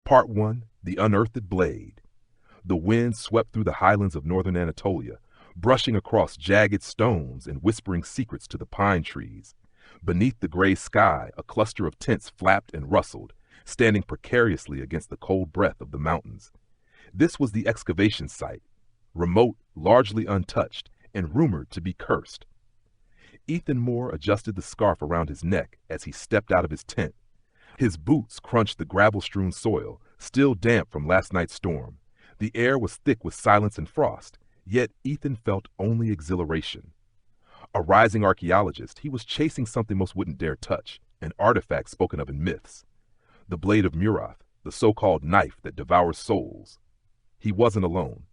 Part 1. The Unearthed Blade. The wind swept through the highlands of northern Anatolia, brushing across jagged stones and whispering secrets to the pine trees. Beneath the gray sky, a cluster of tents flapped and rustled, standing precariously against the cold breath of the mountains. This was the excavation site, remote, largely untouched, and rumored to be cursed. Ethan Moore adjusted the scarf around his neck as he stepped out of his tent. His boots crunched the gravel-strewn soil, still damp from last night's storm. The air was thick with silence and frost, yet Ethan felt only exhilaration. A rising archaeologist, he was chasing something most wouldn't dare touch, an artifact spoken of in myths. The blade of Unearthed, the so-called knife that devours souls. He wasn't alone.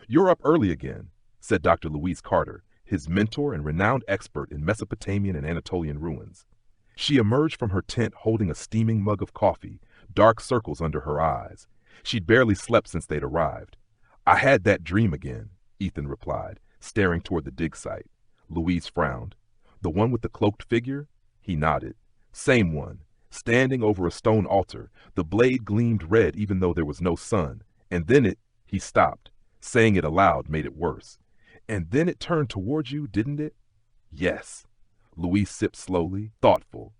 "You're up early again," said Dr. Louise Carter, his mentor and renowned expert in Mesopotamian and Anatolian ruins. She emerged from her tent holding a steaming mug of coffee, dark circles under her eyes. She'd barely slept since they'd arrived. "I had that dream again," Ethan replied, staring toward the dig site. Louise frowned. "The one with the cloaked figure?" He nodded. "Same one. Standing over a stone altar, the blade gleamed red even though there was no sun. And then he stopped. Saying it aloud made it worse. "And then it turned towards you, didn't it?" "Yes." Louise sipped slowly, thoughtful.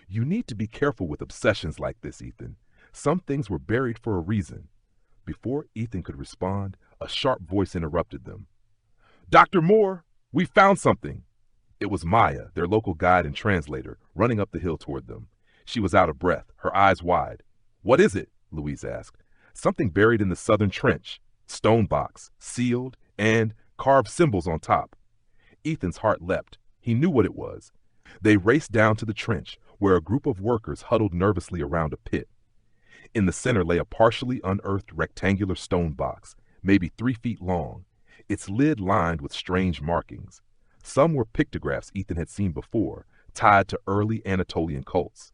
"You need to be careful with obsessions like this, Ethan. Some things were buried for a reason." Before Ethan could respond, a sharp voice interrupted them. "Dr. Moore, we found something." It was Maya, their local guide and translator, running up the hill toward them. She was out of breath, her eyes wide. "What is it?" Louise asked. "Something buried in the southern trench. Stone box, sealed, and carved symbols on top." Ethan's heart leapt. He knew what it was. They raced down to the trench, where a group of workers huddled nervously around a pit. In the center lay a partially unearthed rectangular stone box, maybe 3 feet long, its lid lined with strange markings. Some were pictographs Ethan had seen before, tied to early Anatolian cults.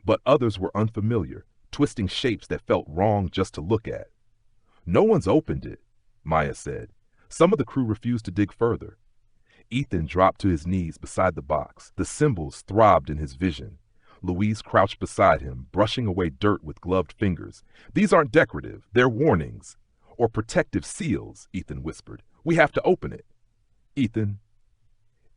But others were unfamiliar, twisting shapes that felt wrong just to look at. "No one's opened it," Maya said. Some of the crew refused to dig further. Ethan dropped to his knees beside the box. The symbols throbbed in his vision. Louise crouched beside him, brushing away dirt with gloved fingers. "These aren't decorative. They're warnings. Or protective seals," Ethan whispered. "We have to open it." "Ethan."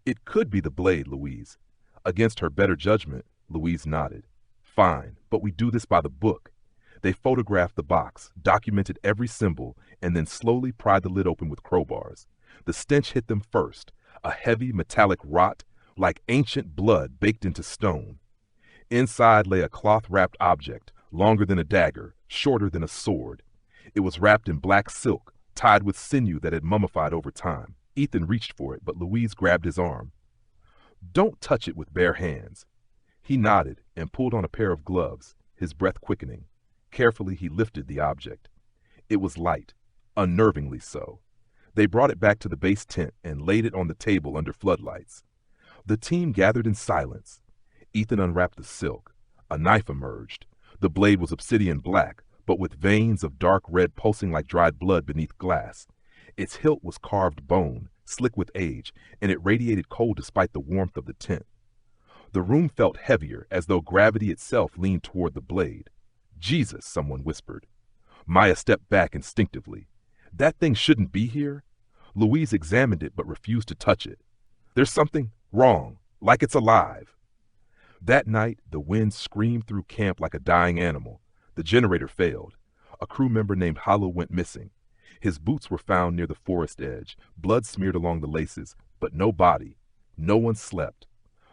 "It could be the blade, Louise." Against her better judgment, Louise nodded. "Fine, but we do this by the book." They photographed the box, documented every symbol, and then slowly pried the lid open with crowbars. The stench hit them first, a heavy metallic rot, like ancient blood baked into stone. Inside lay a cloth-wrapped object, longer than a dagger, shorter than a sword. It was wrapped in black silk, tied with sinew that had mummified over time. Ethan reached for it, but Louise grabbed his arm. "Don't touch it with bare hands." He nodded and pulled on a pair of gloves, his breath quickening. Carefully, he lifted the object. It was light, unnervingly so. They brought it back to the base tent and laid it on the table under floodlights. The team gathered in silence. Ethan unwrapped the silk. A knife emerged. The blade was obsidian black, but with veins of dark red pulsing like dried blood beneath glass. Its hilt was carved bone, slick with age, and it radiated cold despite the warmth of the tent. The room felt heavier, as though gravity itself leaned toward the blade. "Jesus," someone whispered. Maya stepped back instinctively. "That thing shouldn't be here." Louise examined it but refused to touch it. "There's something wrong, like it's alive." That night, the wind screamed through camp like a dying animal. The generator failed. A crew member named Hollow went missing. His boots were found near the forest edge, blood smeared along the laces, but no body. No one slept.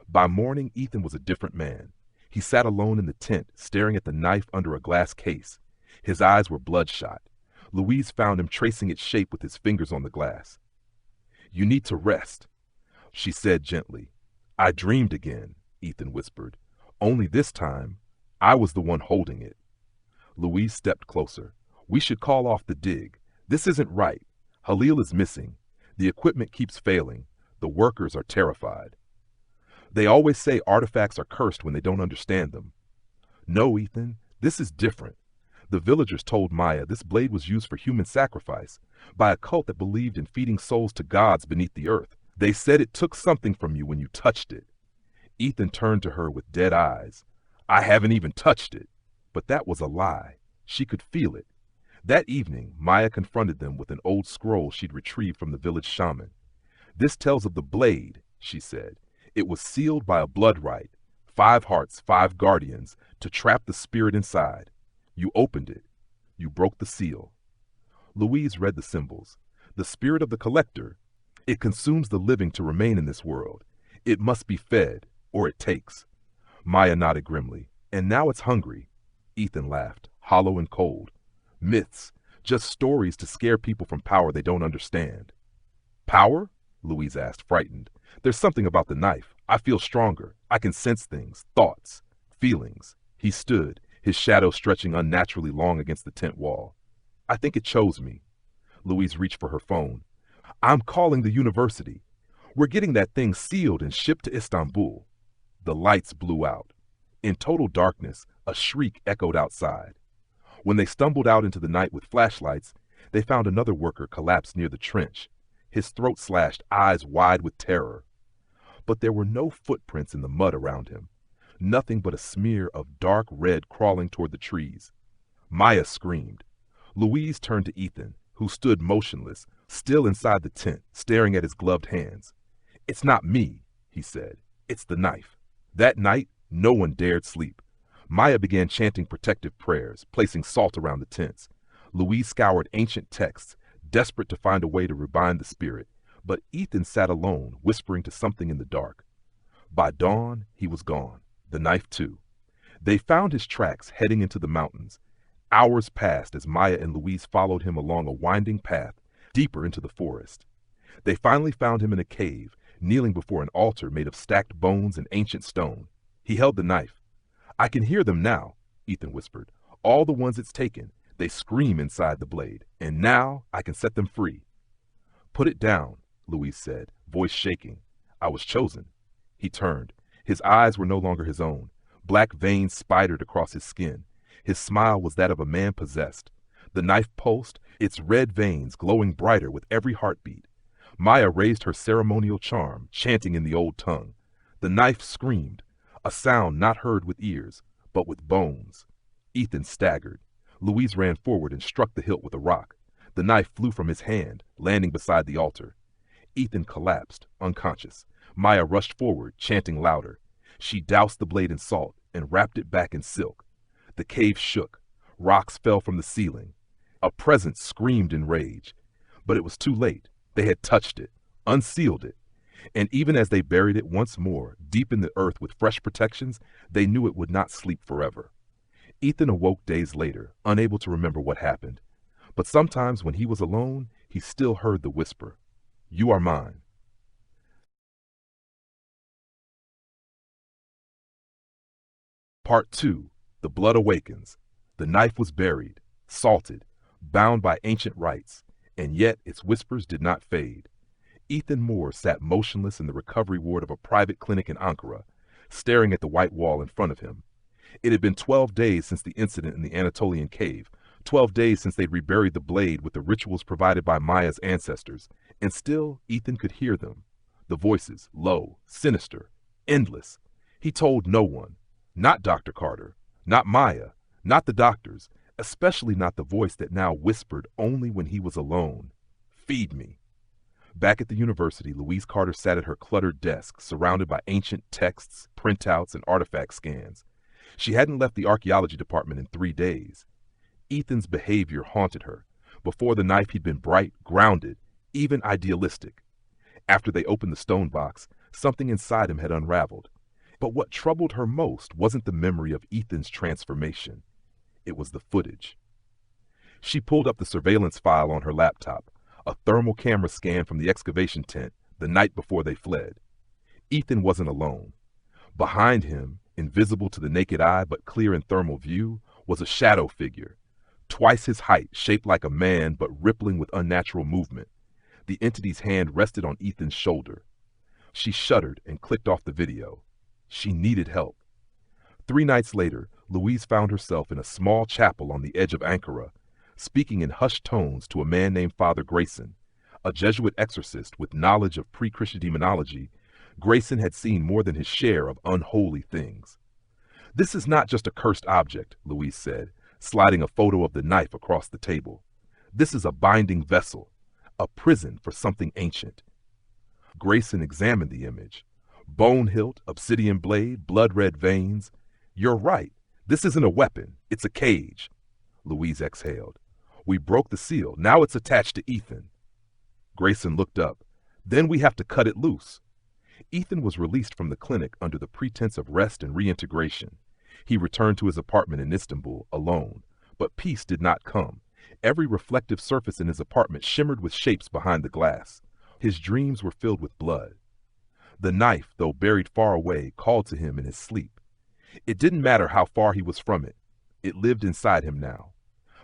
By morning, Ethan was a different man. He sat alone in the tent, staring at the knife under a glass case. His eyes were bloodshot. Louise found him tracing its shape with his fingers on the glass. "You need to rest," she said gently. "I dreamed again," Ethan whispered. "Only this time, I was the one holding it." Louise stepped closer. "We should call off the dig. This isn't right. Halil is missing. The equipment keeps failing. The workers are terrified. They always say artifacts are cursed when they don't understand them." "No, Ethan, this is different. The villagers told Maya this blade was used for human sacrifice by a cult that believed in feeding souls to gods beneath the earth. They said it took something from you when you touched it." Ethan turned to her with dead eyes. "I haven't even touched it." "But that was a lie." She could feel it. That evening, Maya confronted them with an old scroll she'd retrieved from the village shaman. "This tells of the blade," she said. "It was sealed by a blood rite, 5 hearts, 5 guardians, to trap the spirit inside. You opened it. You broke the seal." Louise read the symbols. "The spirit of the collector. It consumes the living to remain in this world. It must be fed, or it takes." Maya nodded grimly. "And now it's hungry." Ethan laughed, hollow and cold. "Myths, just stories to scare people from power they don't understand." "Power?" Louise asked, frightened. "There's something about the knife. I feel stronger. I can sense things, thoughts, feelings." He stood, his shadow stretching unnaturally long against the tent wall. "I think it chose me." Louise reached for her phone. "I'm calling the university. We're getting that thing sealed and shipped to Istanbul." The lights blew out. In total darkness, a shriek echoed outside. When they stumbled out into the night with flashlights, they found another worker collapsed near the trench, his throat slashed, eyes wide with terror. But there were no footprints in the mud around him, nothing but a smear of dark red crawling toward the trees. Maya screamed. Louise turned to Ethan, who stood motionless, still inside the tent, staring at his gloved hands. "It's not me," he said. "It's the knife." That night, no one dared sleep. Maya began chanting protective prayers, placing salt around the tents. Louise scoured ancient texts, desperate to find a way to rebind the spirit, but Ethan sat alone, whispering to something in the dark. By dawn, he was gone, the knife too. They found his tracks heading into the mountains. Hours passed as Maya and Louise followed him along a winding path, deeper into the forest. They finally found him in a cave, kneeling before an altar made of stacked bones and ancient stone. He held the knife. "I can hear them now," Ethan whispered. "All the ones it's taken. They scream inside the blade. And now I can set them free." "Put it down," Louise said, voice shaking. "I was chosen." He turned. His eyes were no longer his own. Black veins spidered across his skin. His smile was that of a man possessed. The knife pulsed, its red veins glowing brighter with every heartbeat. Maya raised her ceremonial charm, chanting in the old tongue. The knife screamed, a sound not heard with ears, but with bones. Ethan staggered. Louise ran forward and struck the hilt with a rock. The knife flew from his hand, landing beside the altar. Ethan collapsed, unconscious. Maya rushed forward, chanting louder. She doused the blade in salt and wrapped it back in silk. The cave shook. Rocks fell from the ceiling. A presence screamed in rage. But it was too late. They had touched it, unsealed it. And even as they buried it once more, deep in the earth with fresh protections, they knew it would not sleep forever. Ethan awoke days later, unable to remember what happened. But sometimes when he was alone, he still heard the whisper, "You are mine." Part 2. The Blood Awakens. The knife was buried, salted, bound by ancient rites, and yet its whispers did not fade. Ethan Moore sat motionless in the recovery ward of a private clinic in Ankara, staring at the white wall in front of him. It had been 12 days since the incident in the Anatolian cave, 12 days since they'd reburied the blade with the rituals provided by Maya's ancestors, and still Ethan could hear them. The voices, low, sinister, endless. He told no one, not Dr. Carter, not Maya, not the doctors, especially not the voice that now whispered only when he was alone. "Feed me." Back at the university, Louise Carter sat at her cluttered desk, surrounded by ancient texts, printouts, and artifact scans. She hadn't left the archaeology department in 3 days. Ethan's behavior haunted her. Before the knife, he'd been bright, grounded, even idealistic. After they opened the stone box, something inside him had unraveled. But what troubled her most wasn't the memory of Ethan's transformation. It was the footage. She pulled up the surveillance file on her laptop, a thermal camera scan from the excavation tent the night before they fled. Ethan wasn't alone. Behind him, invisible to the naked eye but clear in thermal view, was a shadow figure, twice his height, shaped like a man but rippling with unnatural movement. The entity's hand rested on Ethan's shoulder. She shuddered and clicked off the video. She needed help. 3 nights later, Louise found herself in a small chapel on the edge of Ankara, speaking in hushed tones to a man named Father Grayson, a Jesuit exorcist with knowledge of pre-Christian demonology. Grayson had seen more than his share of unholy things. "This is not just a cursed object," Louise said. sliding a photo of the knife across the table. "This is a binding vessel, a prison for something ancient." Grayson examined the image. Bone hilt, obsidian blade, blood-red veins. "You're right. This isn't a weapon. It's a cage." Louise exhaled. "We broke the seal. Now it's attached to Ethan." Grayson looked up. "Then we have to cut it loose." Ethan was released from the clinic under the pretense of rest and reintegration. He returned to his apartment in Istanbul alone, but peace did not come. Every reflective surface in his apartment shimmered with shapes behind the glass. His dreams were filled with blood. The knife, though buried far away, called to him in his sleep. It didn't matter how far he was from it. It lived inside him now.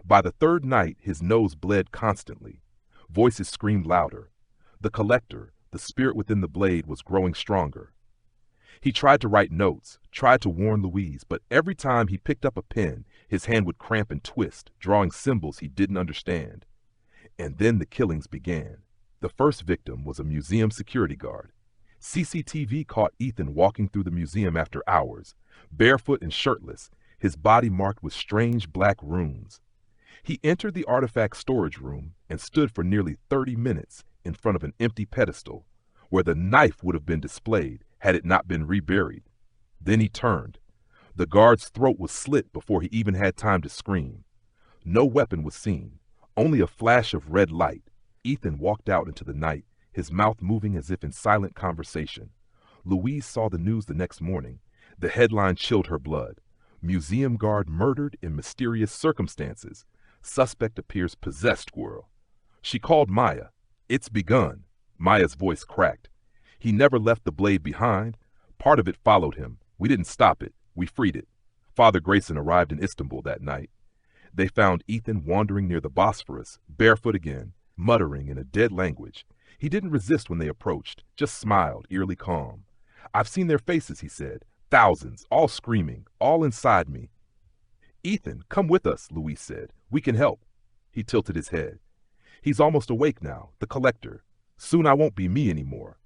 By the third night, his nose bled constantly. Voices screamed louder. The collector, the spirit within the blade, was growing stronger. He tried to write notes, tried to warn Louise, but every time he picked up a pen, his hand would cramp and twist, drawing symbols he didn't understand. And then the killings began. The first victim was a museum security guard. CCTV caught Ethan walking through the museum after hours, barefoot and shirtless, his body marked with strange black runes. He entered the artifact storage room and stood for nearly 30 minutes in front of an empty pedestal, where the knife would have been displayed had it not been reburied. Then he turned. The guard's throat was slit before he even had time to scream. No weapon was seen, only a flash of red light. Ethan walked out into the night, his mouth moving as if in silent conversation. Louise saw the news the next morning. The headline chilled her blood. "Museum guard murdered in mysterious circumstances. Suspect appears possessed, squirrel." She called Maya. "It's begun." Maya's voice cracked. "He never left the blade behind. Part of it followed him. We didn't stop it. We freed it." Father Grayson arrived in Istanbul that night. They found Ethan wandering near the Bosphorus, barefoot again, muttering in a dead language. He didn't resist when they approached, just smiled, eerily calm. "I've seen their faces," he said. "Thousands, all screaming, all inside me." "Ethan, come with us," Louise said. "We can help." He tilted his head. "He's almost awake now, the collector. Soon I won't be me anymore."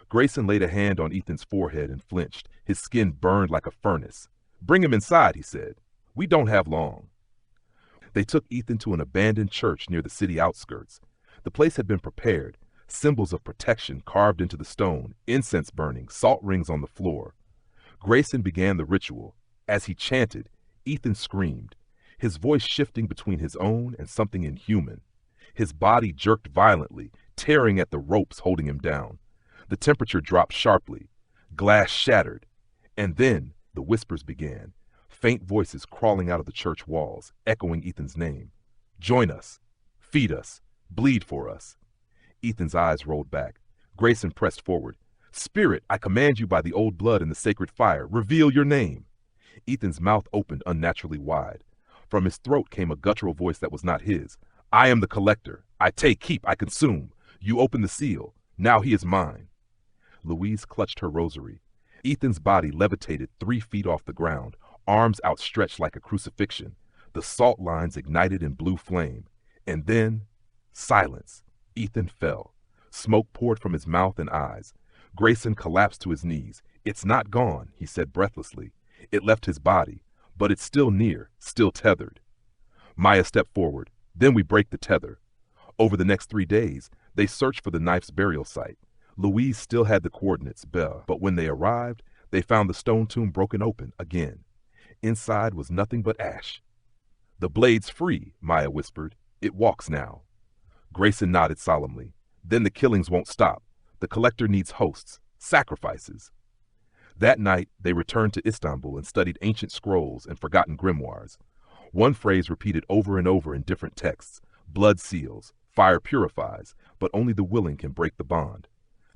Grayson laid a hand on Ethan's forehead and flinched. His skin burned like a furnace. "Bring him inside," he said. "We don't have long." They took Ethan to an abandoned church near the city outskirts. The place had been prepared, symbols of protection carved into the stone, incense burning, salt rings on the floor. Grayson began the ritual. As he chanted, Ethan screamed, his voice shifting between his own and something inhuman. His body jerked violently, tearing at the ropes holding him down. The temperature dropped sharply. Glass shattered. And then the whispers began, faint voices crawling out of the church walls, echoing Ethan's name. "Join us. Feed us. Bleed for us." Ethan's eyes rolled back. Grayson pressed forward. "Spirit, I command you by the old blood and the sacred fire, reveal your name." Ethan's mouth opened unnaturally wide. From his throat came a guttural voice that was not his. "I am the collector. I take, keep, I consume. You open the seal. Now he is mine." Louise clutched her rosary. Ethan's body levitated 3 feet off the ground, arms outstretched like a crucifixion. The salt lines ignited in blue flame. And then, silence. Ethan fell. Smoke poured from his mouth and eyes. Grayson collapsed to his knees. "It's not gone," he said breathlessly. "It left his body, but it's still near, still tethered." Maya stepped forward. "Then we break the tether." Over the next 3 days, they searched for the knife's burial site. Louise still had the coordinates, but when they arrived, they found the stone tomb broken open again. Inside was nothing but ash. "The blade's free," Maya whispered. "It walks now." Grayson nodded solemnly. "Then the killings won't stop. The collector needs hosts, sacrifices." That night, they returned to Istanbul and studied ancient scrolls and forgotten grimoires. One phrase repeated over and over in different texts: "Blood seals, fire purifies, but only the willing can break the bond."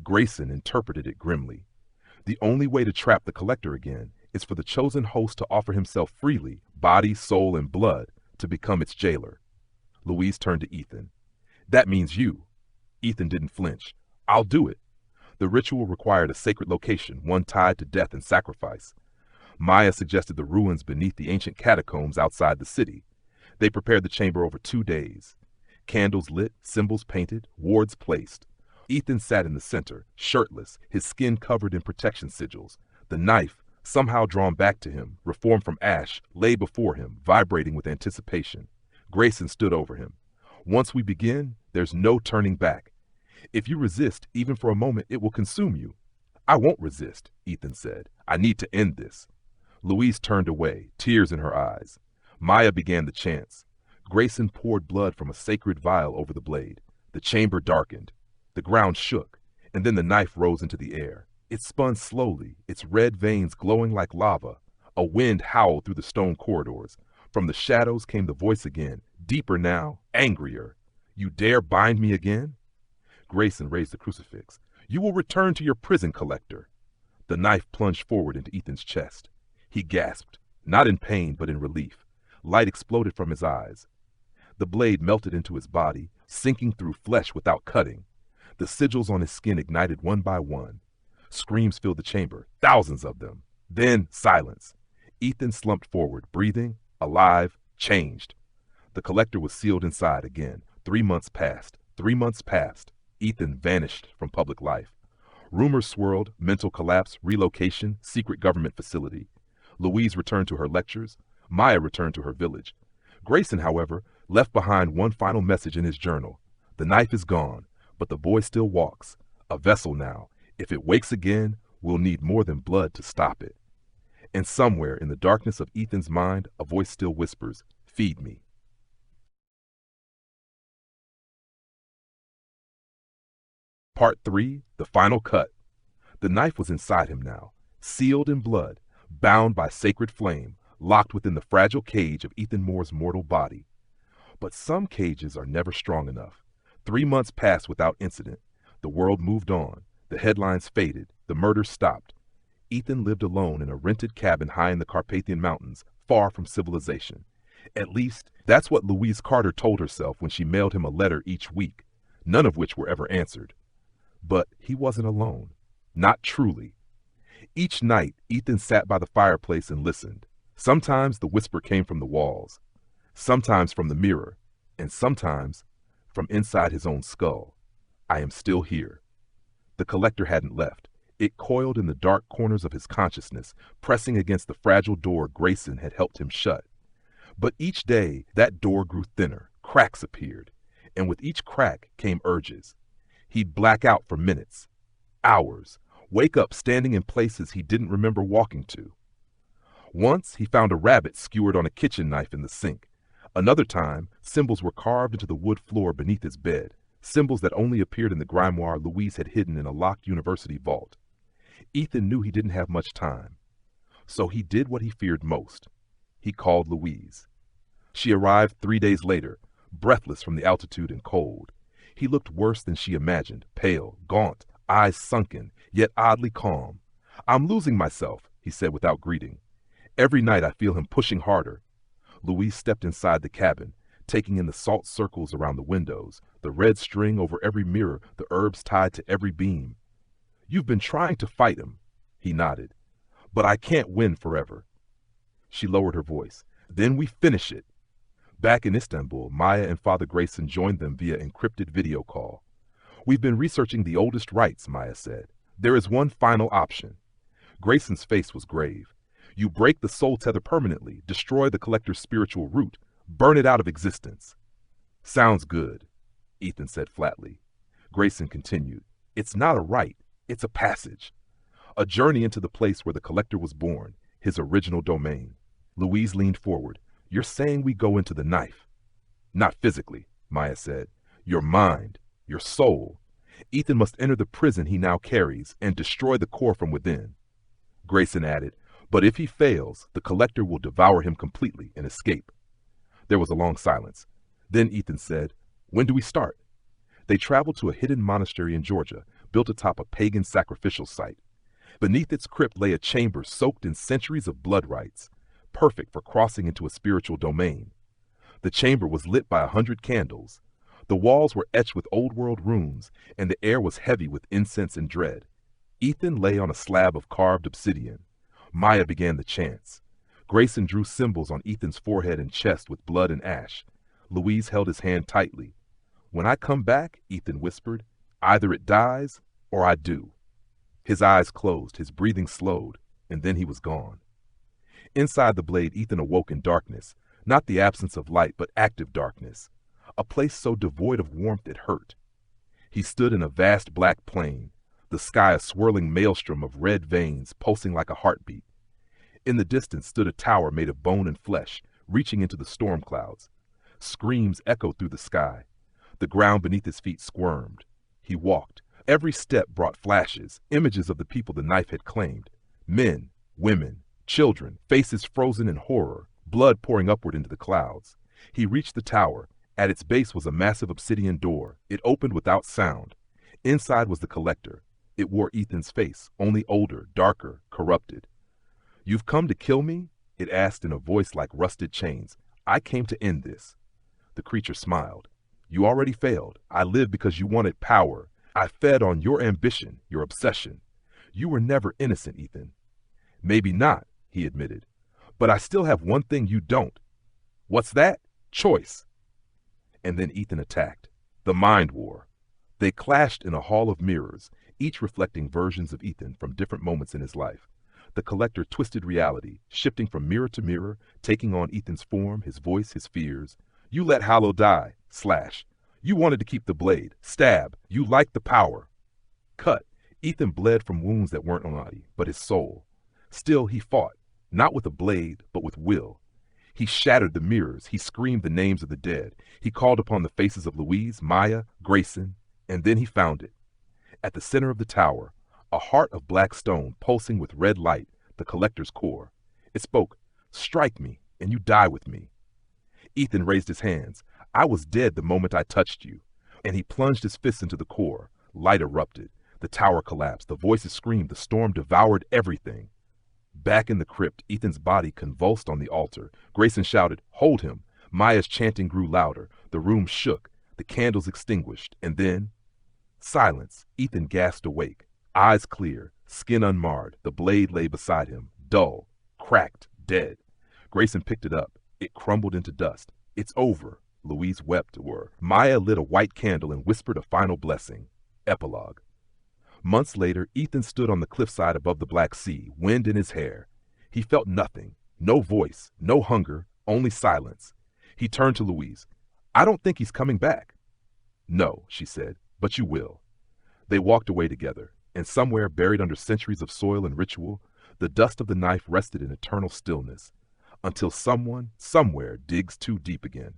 Grayson interpreted it grimly. The only way to trap the collector again is for the chosen host to offer himself freely, body, soul, and blood, to become its jailer. Louise turned to Ethan. "That means you." Ethan didn't flinch. "I'll do it." The ritual required a sacred location, one tied to death and sacrifice. Maya suggested the ruins beneath the ancient catacombs outside the city. They prepared the chamber over 2 days. Candles lit, symbols painted, wards placed. Ethan sat in the center, shirtless, his skin covered in protection sigils. The knife, somehow drawn back to him, reformed from ash, lay before him, vibrating with anticipation. Grayson stood over him. Once we begin, there's no turning back. If you resist, even for a moment, it will consume you. I won't resist, Ethan said. I need to end this. Louise turned away, tears in her eyes. Maya began the chants. Grayson poured blood from a sacred vial over the blade. The chamber darkened. The ground shook, and then the knife rose into the air. It spun slowly, its red veins glowing like lava. A wind howled through the stone corridors. From the shadows came the voice again, deeper now, angrier. You dare bind me again? Grayson raised the crucifix. You will return to your prison, collector. The knife plunged forward into Ethan's chest. He gasped, not in pain but in relief. Light exploded from his eyes. The blade melted into his body, sinking through flesh without cutting. The sigils on his skin ignited one by one. Screams filled the chamber, thousands of them. Then silence. Ethan slumped forward, breathing, alive, changed. The collector was sealed inside again. 3 months passed. 3 months passed. Ethan vanished from public life. Rumors swirled, mental collapse, relocation, secret government facility. Louise returned to her lectures. Maya returned to her village. Grayson, however, left behind one final message in his journal. The knife is gone, but the boy still walks. A vessel now. If it wakes again, we'll need more than blood to stop it. And somewhere in the darkness of Ethan's mind, a voice still whispers, feed me. Part 3, the final cut. The knife was inside him now, sealed in blood, bound by sacred flame, locked within the fragile cage of Ethan Moore's mortal body. But some cages are never strong enough. 3 months passed without incident. The world moved on. The headlines faded. The murders stopped. Ethan lived alone in a rented cabin high in the Carpathian Mountains, far from civilization. At least, that's what Louise Carter told herself when she mailed him a letter each week, none of which were ever answered. But he wasn't alone. Not truly. Each night, Ethan sat by the fireplace and listened. Sometimes the whisper came from the walls, sometimes from the mirror, and sometimes from inside his own skull. I am still here. The collector hadn't left. It coiled in the dark corners of his consciousness, pressing against the fragile door Grayson had helped him shut. But each day, that door grew thinner, cracks appeared, and with each crack came urges. He'd black out for minutes, hours, wake up standing in places he didn't remember walking to. Once, he found a rabbit skewered on a kitchen knife in the sink. Another time, symbols were carved into the wood floor beneath his bed, symbols that only appeared in the grimoire Louise had hidden in a locked university vault. Ethan knew he didn't have much time, so he did what he feared most. He called Louise. She arrived 3 days later, breathless from the altitude and cold. He looked worse than she imagined, pale, gaunt, eyes sunken, yet oddly calm. I'm losing myself, he said without greeting. Every night I feel him pushing harder. Louise stepped inside the cabin, taking in the salt circles around the windows, the red string over every mirror, the herbs tied to every beam. You've been trying to fight him, he nodded, but I can't win forever. She lowered her voice. Then we finish it. Back in Istanbul, Maya and Father Grayson joined them via encrypted video call. We've been researching the oldest rites, Maya said. There is one final option. Grayson's face was grave. You break the soul tether permanently, destroy the collector's spiritual root, burn it out of existence. Sounds good, Ethan said flatly. Grayson continued. It's not a rite, it's a passage. A journey into the place where the collector was born, his original domain. Louise leaned forward. You're saying we go into the knife? Not physically, Maya said. Your mind, your soul. Ethan must enter the prison he now carries and destroy the core from within. Grayson added, but if he fails, the collector will devour him completely and escape. There was a long silence. Then Ethan said, when do we start? They traveled to a hidden monastery in Georgia, built atop a pagan sacrificial site. Beneath its crypt lay a chamber soaked in centuries of blood rites, perfect for crossing into a spiritual domain. The chamber was lit by 100 candles. The walls were etched with old-world runes, and the air was heavy with incense and dread. Ethan lay on a slab of carved obsidian. Maya began the chants. Grayson drew symbols on Ethan's forehead and chest with blood and ash. Louise held his hand tightly. When I come back, Ethan whispered, either it dies or I do. His eyes closed, his breathing slowed. and then he was gone. Inside the blade, Ethan awoke in darkness, not the absence of light, but active darkness, a place so devoid of warmth it hurt. He stood in a vast black plain, the sky a swirling maelstrom of red veins pulsing like a heartbeat. In the distance stood a tower made of bone and flesh, reaching into the storm clouds. Screams echoed through the sky. The ground beneath his feet squirmed. He walked. Every step brought flashes, images of the people the knife had claimed. Men, women, children, faces frozen in horror, blood pouring upward into the clouds. He reached the tower. At its base was a massive obsidian door. It opened without sound. Inside was the collector. It wore Ethan's face, only older, darker, corrupted. "You've come to kill me?" it asked in a voice like rusted chains. "I came to end this." The creature smiled. "You already failed. I lived because you wanted power. I fed on your ambition, your obsession. You were never innocent, Ethan." "Maybe not," he admitted. "But I still have one thing you don't." "What's that?" "Choice." And then Ethan attacked. The Mind War. They clashed in a hall of mirrors, each reflecting versions of Ethan from different moments in his life. The collector twisted reality, shifting from mirror to mirror, taking on Ethan's form, his voice, his fears. "You let Hollow die. Slash. You wanted to keep the blade. Stab. You liked the power." Cut. Ethan bled from wounds that weren't body, but his soul. Still he fought, not with a blade, but with will. He shattered the mirrors. He screamed the names of the dead. He called upon the faces of Louise, Maya, Grayson, and then he found it. At the center of the tower, a heart of black stone pulsing with red light, the collector's core. It spoke, "Strike me, and you die with me." Ethan raised his hands. "I was dead the moment I touched you." And he plunged his fist into the core. Light erupted. The tower collapsed. The voices screamed. The storm devoured everything. Back in the crypt, Ethan's body convulsed on the altar. Grayson shouted, "Hold him." Maya's chanting grew louder. The room shook. The candles extinguished. And then silence. Ethan gasped awake. Eyes clear, skin unmarred. The blade lay beside him, dull, cracked, dead. Grayson picked it up. It crumbled into dust. "It's over." Louise wept. Maya lit a white candle and whispered a final blessing. Epilogue. Months later, Ethan stood on the cliffside above the Black Sea, wind in his hair. He felt nothing, no voice, no hunger, only silence. He turned to Louise. "I don't think he's coming back." "No," she said, "but you will." They walked away together, and somewhere buried under centuries of soil and ritual, the dust of the knife rested in eternal stillness, until someone, somewhere digs too deep again.